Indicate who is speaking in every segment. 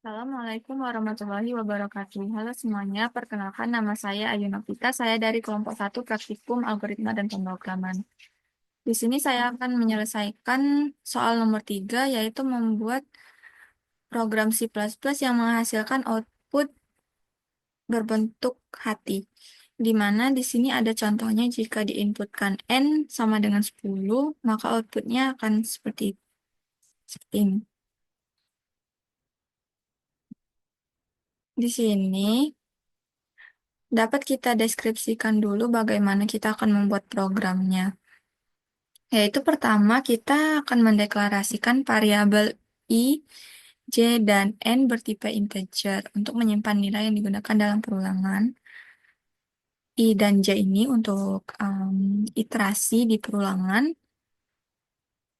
Speaker 1: Assalamualaikum warahmatullahi wabarakatuh. Halo semuanya, perkenalkan nama saya Ayu Novita. Saya dari kelompok 1 Praktikum Algoritma dan Pemrograman. Di sini saya akan menyelesaikan soal nomor 3, yaitu membuat program C++ yang menghasilkan output berbentuk hati. Di mana di sini ada contohnya jika diinputkan N sama dengan 10, maka outputnya akan seperti ini. Di sini dapat kita deskripsikan dulu bagaimana kita akan membuat programnya. Yaitu pertama kita akan mendeklarasikan variabel I, J, dan N bertipe integer untuk menyimpan nilai yang digunakan dalam perulangan. I dan J ini untuk iterasi di perulangan,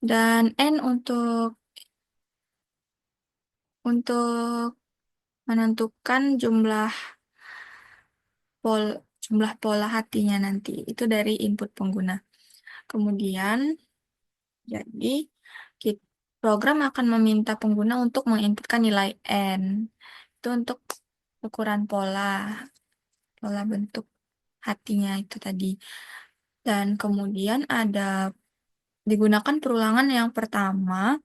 Speaker 1: dan N untuk menentukan pol, jumlah pola hatinya nanti. Itu dari input pengguna. Kemudian, jadi program akan meminta pengguna untuk menginputkan nilai N. Itu untuk ukuran pola bentuk hatinya itu tadi. Dan kemudian digunakan perulangan yang pertama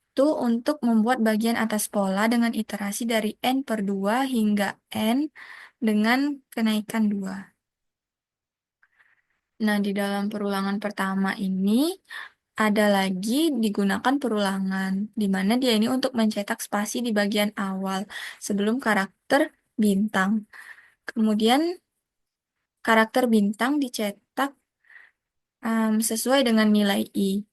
Speaker 1: itu untuk membuat bagian atas pola dengan iterasi dari N per 2 hingga N dengan kenaikan 2. Nah, di dalam perulangan pertama ini ada lagi digunakan perulangan, di mana dia ini untuk mencetak spasi di bagian awal sebelum karakter bintang. Kemudian karakter bintang dicetak sesuai dengan nilai I.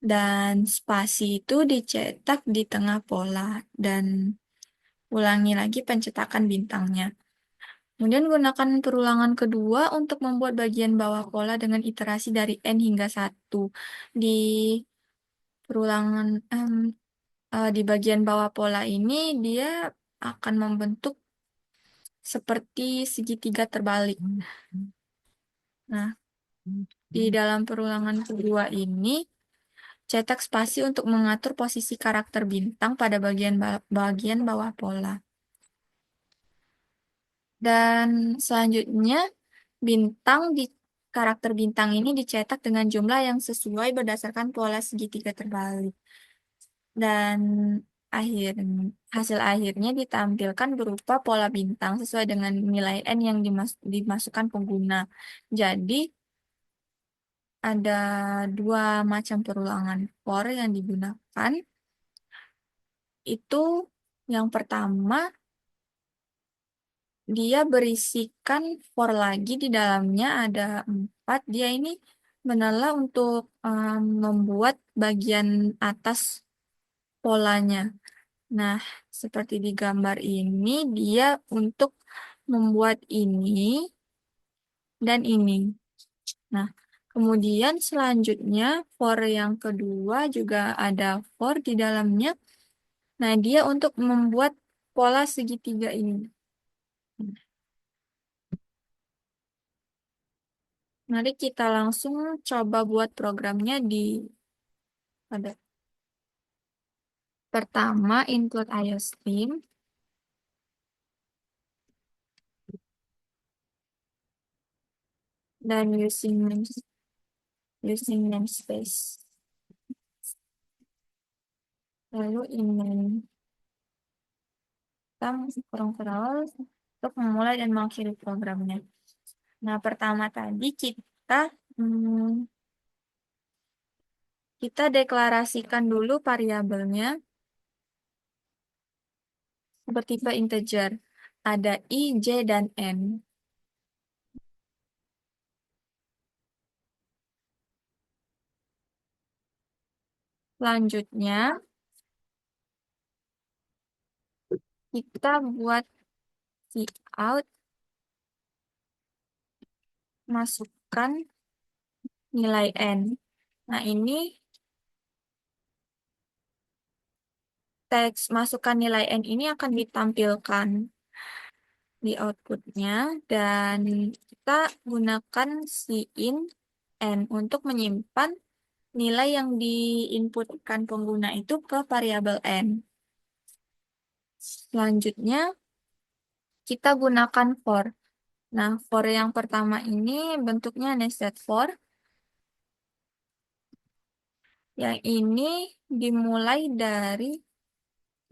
Speaker 1: Dan spasi itu dicetak di tengah pola dan ulangi lagi pencetakan bintangnya. Kemudian gunakan perulangan kedua untuk membuat bagian bawah pola dengan iterasi dari N hingga 1. Di perulangan di bagian bawah pola ini dia akan membentuk seperti segitiga terbalik. Nah, di dalam perulangan kedua ini cetak spasi untuk mengatur posisi karakter bintang pada bagian bawah pola. Dan selanjutnya karakter bintang ini dicetak dengan jumlah yang sesuai berdasarkan pola segitiga terbalik. Dan hasil akhirnya ditampilkan berupa pola bintang sesuai dengan nilai N yang dimasukkan pengguna. Jadi ada dua macam perulangan for yang digunakan. Itu yang pertama, dia berisikan for lagi di dalamnya ada 4. Dia ini menelah untuk membuat bagian atas polanya. Nah, seperti di gambar ini, dia untuk membuat ini dan ini. Nah, kemudian selanjutnya for yang kedua juga ada for di dalamnya. Nah, dia untuk membuat pola segitiga ini. Mari kita langsung coba buat programnya pada pertama include IOStream dan using namespace. Lalu ini kita kurang terus untuk memulai dan mengakhiri programnya. Nah, pertama tadi hmm, kita deklarasikan dulu variabelnya bertipe integer. Ada I, J, dan N. Selanjutnya, kita buat cout, masukkan nilai N. Nah, ini teks masukkan nilai N ini akan ditampilkan di outputnya, dan kita gunakan in N untuk menyimpan nilai yang diinputkan pengguna itu ke variabel N. Selanjutnya, kita gunakan for. Nah, for yang pertama ini bentuknya nested for. Yang ini dimulai dari,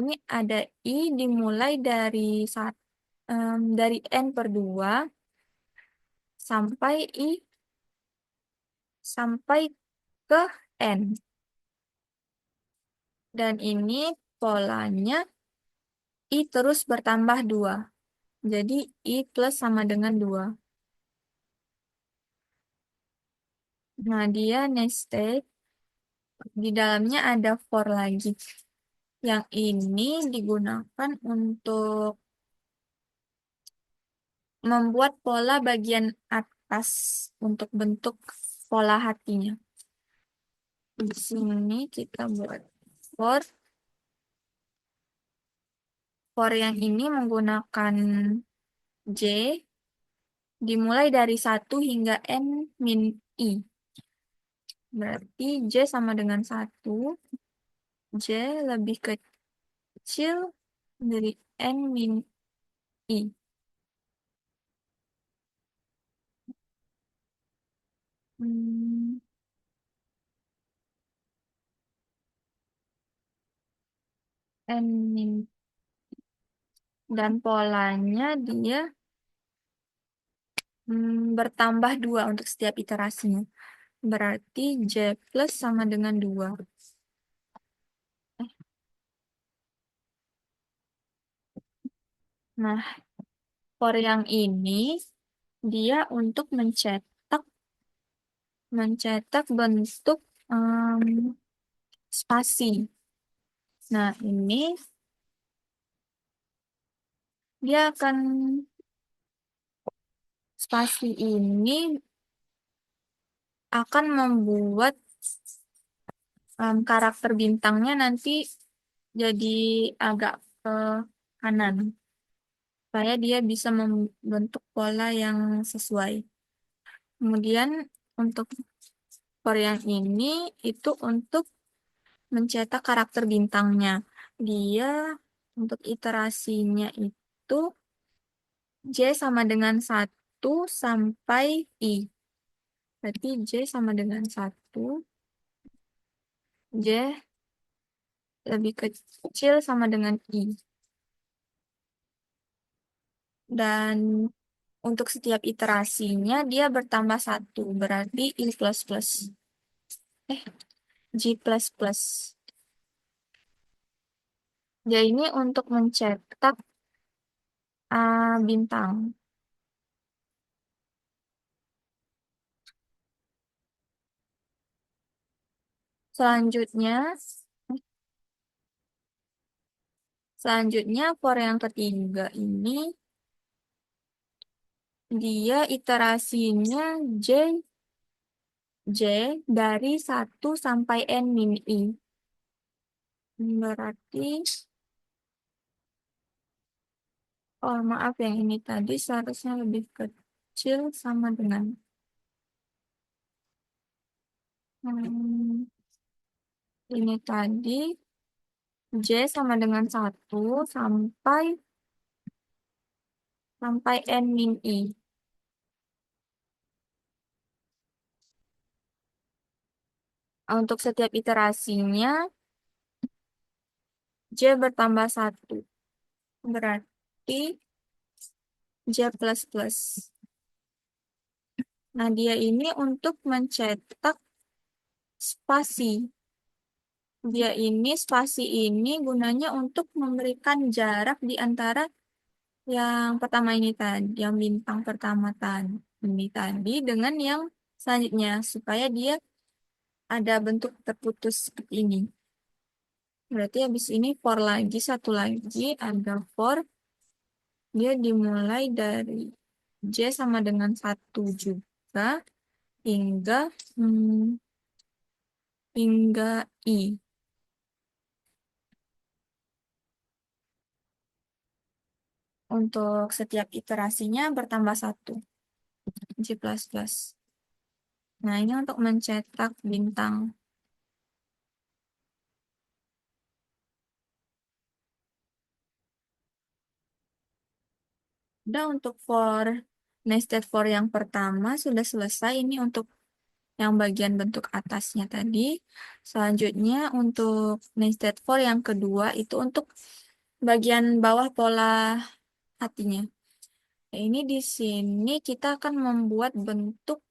Speaker 1: ini ada I dimulai dari dari N per 2 sampai sampai ke N. Dan ini polanya I terus bertambah 2. Jadi I plus sama dengan 2. Nah, dia nested. Di dalamnya ada for lagi. Yang ini digunakan untuk membuat pola bagian atas untuk bentuk pola hatinya. Di sini kita buat for. For yang ini menggunakan J dimulai dari 1 hingga N min I. Berarti J sama dengan 1. J lebih kecil dari N min I. Hmm, N min. Dan polanya dia bertambah 2 untuk setiap iterasinya. Berarti J plus sama dengan 2. Nah, for yang ini dia untuk mencetak bentuk spasi. Nah, ini dia akan spasi ini akan membuat karakter bintangnya nanti jadi agak ke kanan supaya dia bisa membentuk pola yang sesuai. Kemudian untuk for yang ini itu untuk mencetak karakter bintangnya. Dia untuk iterasinya itu J sama dengan 1 sampai I. Berarti J sama dengan 1. J lebih kecil sama dengan I. Dan untuk setiap iterasinya dia bertambah 1. Berarti I plus plus. G plus plus. Dia ini untuk mencetak bintang. Selanjutnya, for yang ketiga ini, dia iterasinya J dari 1 sampai N min I. Berarti, oh maaf yang ini tadi seharusnya lebih kecil sama dengan ini tadi J sama dengan 1 sampai N min I. Untuk setiap iterasinya J bertambah 1. Berarti J plus plus. Nah, dia ini untuk mencetak spasi. Spasi ini gunanya untuk memberikan jarak di antara yang pertama ini tadi, yang bintang pertama tadi, ini tadi dengan yang selanjutnya, supaya dia ada bentuk terputus seperti ini. Berarti habis ini for lagi, satu lagi, ada for, dia dimulai dari J sama dengan 1 juga, hingga I. Untuk setiap iterasinya bertambah 1. G++. Nah, ini untuk mencetak bintang. Udah untuk for nested for yang pertama sudah selesai. Ini untuk yang bagian bentuk atasnya tadi. Selanjutnya untuk nested for yang kedua itu untuk bagian bawah pola hatinya. Nah, ini di sini kita akan membuat bentuk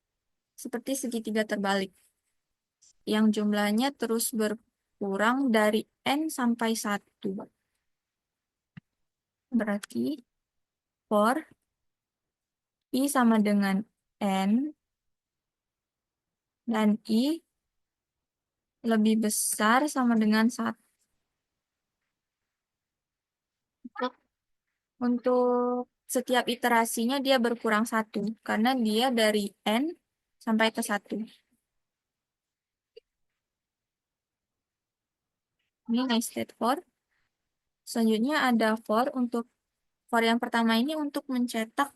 Speaker 1: seperti segitiga terbalik yang jumlahnya terus berkurang dari n sampai 1. Berarti for i sama dengan n dan i lebih besar sama dengan 1. Untuk setiap iterasinya dia berkurang 1 karena dia dari n sampai ke 1. Ini nested for. Selanjutnya ada for yang pertama ini untuk mencetak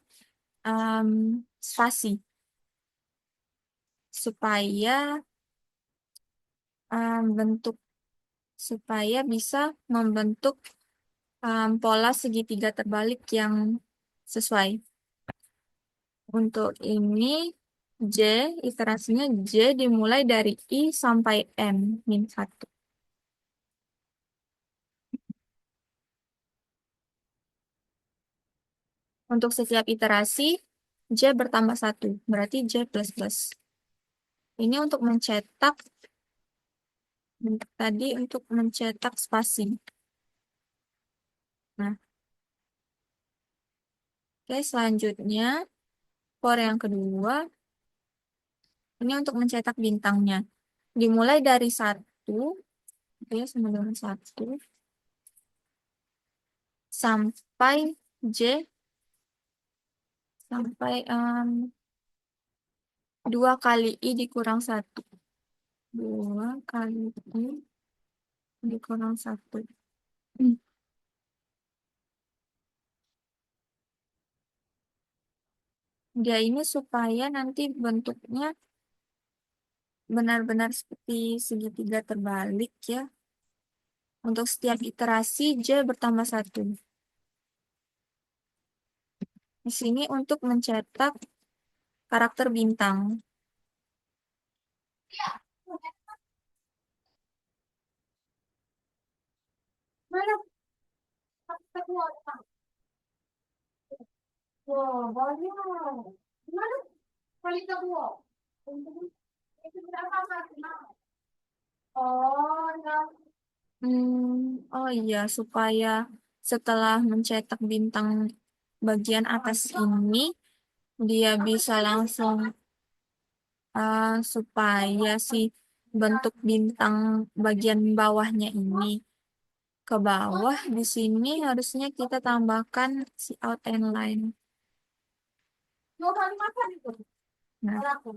Speaker 1: spasi supaya bentuk supaya bisa membentuk pola segitiga terbalik yang sesuai. Untuk ini J, iterasinya J dimulai dari I sampai M-1. Untuk setiap iterasi, J bertambah 1, berarti J plus plus. Ini untuk mencetak, tadi untuk mencetak spasi. Nah, oke, selanjutnya, for yang kedua, ini untuk mencetak bintangnya. Dimulai dari 1, oke, sama dengan 1, sampai J, sampai 2 kali I dikurang 1. 2 kali I dikurang 1. Dia ini supaya nanti bentuknya benar-benar seperti segitiga terbalik ya. Untuk setiap iterasi J bertambah 1. Di sini untuk mencetak karakter bintang. Mana? Wah, banyak. Mana? Kali kedua. Itu berapa? Oh, ya. Oh iya, supaya setelah mencetak bintang bagian atas ini, dia bisa langsung supaya si bentuk bintang bagian bawahnya ini ke bawah, di sini harusnya kita tambahkan si outline. Nah, gitu.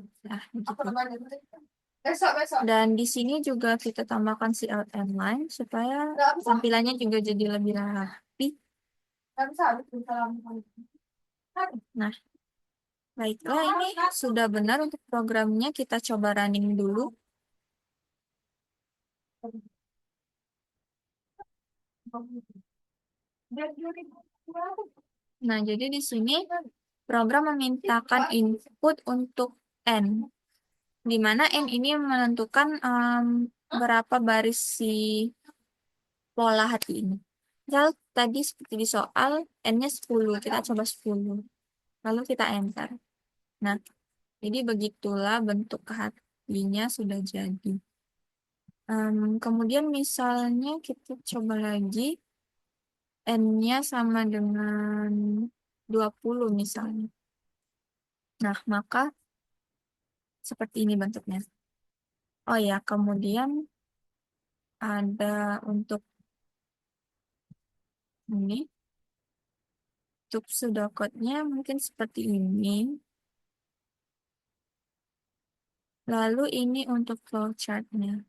Speaker 1: Dan di sini juga kita tambahkan si outline supaya tampilannya juga jadi lebih rapi. Nah, baiklah, ini sudah benar untuk programnya. Kita coba running dulu. Nah, jadi di sini program memintakan input untuk N, di mana N ini menentukan berapa baris si pola hati ini. Misal tadi seperti di soal, N-nya 10, kita coba 10. Lalu kita enter. Nah, jadi begitulah bentuk hatinya sudah jadi. Kemudian misalnya kita coba lagi, N-nya sama dengan 20 misalnya. Nah, maka seperti ini bentuknya. Oh ya, kemudian ada untuk ini, untuk pseudocode-nya mungkin seperti ini. Lalu ini untuk flowchart-nya.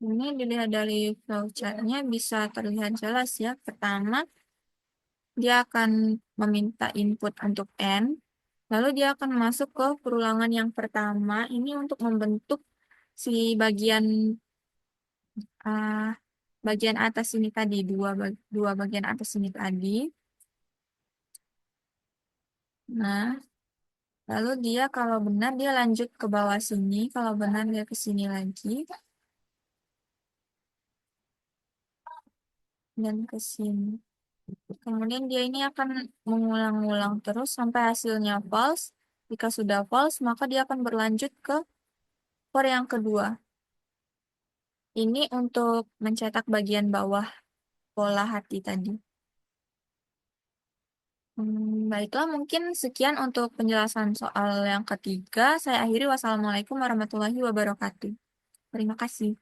Speaker 1: Ini dilihat dari flowchart-nya bisa terlihat jelas ya. Pertama, dia akan meminta input untuk N. Lalu dia akan masuk ke perulangan yang pertama. Ini untuk membentuk si bagian ah, bagian atas ini tadi, dua bagian atas ini tadi. Nah, lalu dia kalau benar dia lanjut ke bawah sini, kalau benar dia ke sini lagi, dan ke sini. Kemudian dia ini akan mengulang-ulang terus sampai hasilnya false. Jika sudah false, maka dia akan berlanjut ke for yang kedua. Ini untuk mencetak bagian bawah pola hati tadi. Baiklah, mungkin sekian untuk penjelasan soal yang ketiga. Saya akhiri. Wassalamualaikum warahmatullahi wabarakatuh. Terima kasih.